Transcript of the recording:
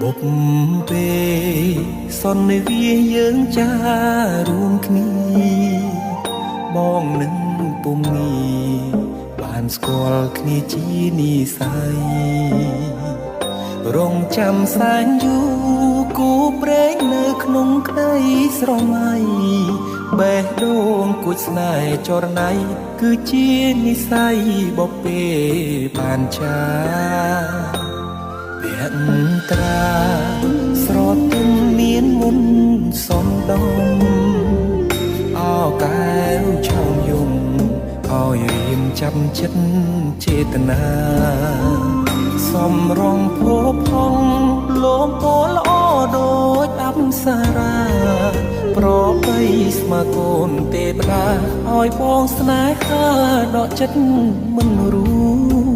បុកពេលសន្និវាយើងចារួមគ្នាបងនឹងពុំងីបានស្គាល់គ្នាជានិស័យរងចាំសែនយូរគូព្រេងនៅក្នុងក្តីស្រមៃបេះដូងគួចស្នេហ៍ចរណៃគឺជានិស័យបពេបានចាភក្ត្រាស្រទន់មានមុនសំដំអោកែវឆោមយំឲ្យរៀមចាប់ចិត្តចេតនាសំរងភពផងលោមពោល្អដូចអប្សរាប្របីស្មើកូនទេវតាឲ្យបងស្នេហាដកចិត្តមិនរួ